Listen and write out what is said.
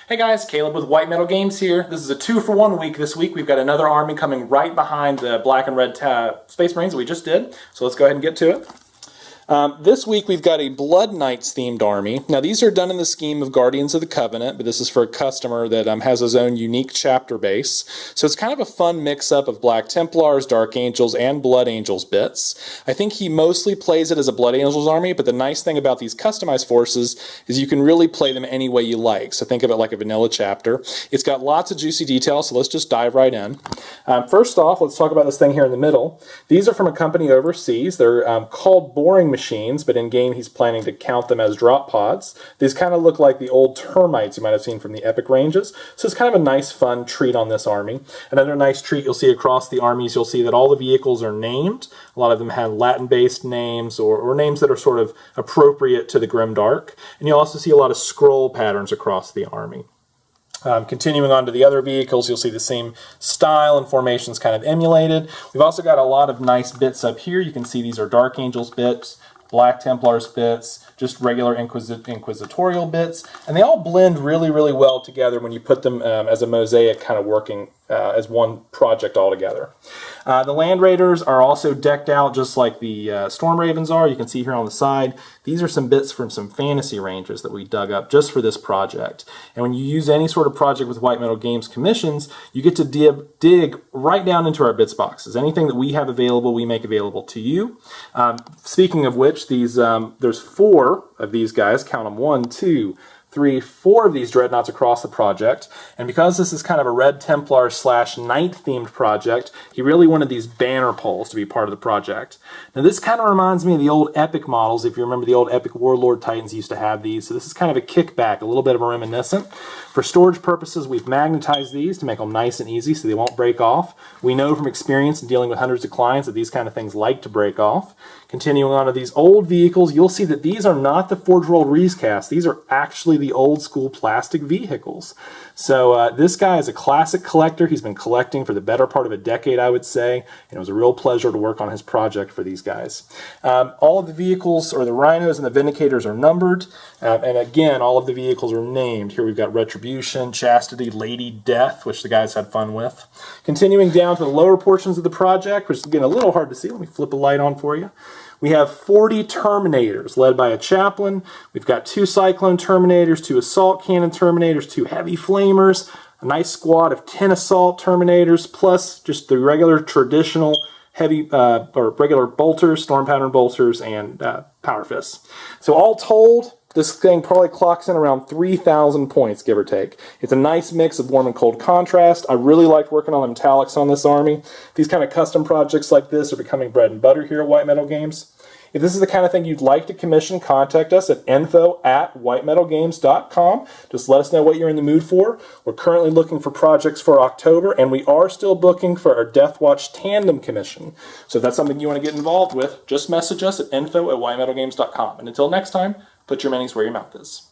Hey guys, Caleb with White Metal Games here. This is a 2-for-1 week this week. We've got another army coming right behind the black and red Space Marines that we just did. So let's go ahead and get to it. This week we've got a Blood Knights themed army. Now these are done in the scheme of Guardians of the Covenant, but this is for a customer that has his own unique chapter base. So it's kind of a fun mix-up of Black Templars, Dark Angels, and Blood Angels bits. I think he mostly plays it as a Blood Angels army, but the nice thing about these customized forces is you can really play them any way you like. So think of it like a vanilla chapter. It's got lots of juicy details, so let's just dive right in. First off, let's talk about this thing here in the middle. These are from a company overseas. They're called Boring Machines, but in game he's planning to count them as drop pods. These kind of look like the old termites you might have seen from the Epic ranges, so it's kind of a nice fun treat on this army. Another nice treat you'll see across the armies, you'll see that all the vehicles are named. A lot of them have Latin-based names or names that are sort of appropriate to the Grimdark, and you'll also see a lot of scroll patterns across the army. Continuing on to the other vehicles, you'll see the same style and formations kind of emulated. We've also got a lot of nice bits up here. You can see these are Dark Angels bits, Black Templars bits, just regular Inquisitorial bits, and they all blend really, really well together when you put them as a mosaic kind of working as one project altogether. The Land Raiders are also decked out just like the Storm Ravens are. You can see here on the side, these are some bits from some fantasy ranges that we dug up just for this project. And when you use any sort of project with White Metal Games commissions, you get to dig right down into our bits boxes. Anything that we have available, we make available to you. Speaking of which, these there's 4 of these guys. Count them: 1, 2, 3, 4 of these dreadnoughts across the project, and because this is kind of a Red Templar / Knight themed project, he really wanted these banner poles to be part of the project. Now this kind of reminds me of the old Epic models. If you remember, the old Epic Warlord Titans used to have these, so this is kind of a kickback, a little bit of a reminiscent. For storage purposes, we've magnetized these to make them nice and easy so they won't break off. We know from experience in dealing with hundreds of clients that these kind of things like to break off. Continuing on to these old vehicles, you'll see that these are not the Forge World recast. These are actually the old school plastic vehicles. So this guy is a classic collector. He's been collecting for the better part of a decade, I would say, and it was a real pleasure to work on his project for these guys. All of the vehicles, or the Rhinos and the Vindicators, are numbered, and again, all of the vehicles are named. Here we've got Retribution, Chastity, Lady Death, which the guys had fun with. Continuing down to the lower portions of the project, which is getting a little hard to see. Let me flip a light on for you. We have 40 Terminators led by a chaplain. We've got 2 Cyclone Terminators, 2 Assault Cannon Terminators, 2 Heavy Flamers, a nice squad of 10 Assault Terminators, plus just the regular traditional heavy or regular bolters, storm pattern bolters, and power fists. So all told, this thing probably clocks in around 3,000 points, give or take. It's a nice mix of warm and cold contrast. I really liked working on the metallics on this army. These kind of custom projects like this are becoming bread and butter here at White Metal Games. If this is the kind of thing you'd like to commission, contact us at info@whitemetalgames.com. Just let us know what you're in the mood for. We're currently looking for projects for October, and we are still booking for our Deathwatch Tandem commission. So if that's something you want to get involved with, just message us at info@whitemetalgames.com. And until next time, put your minis where your mouth is.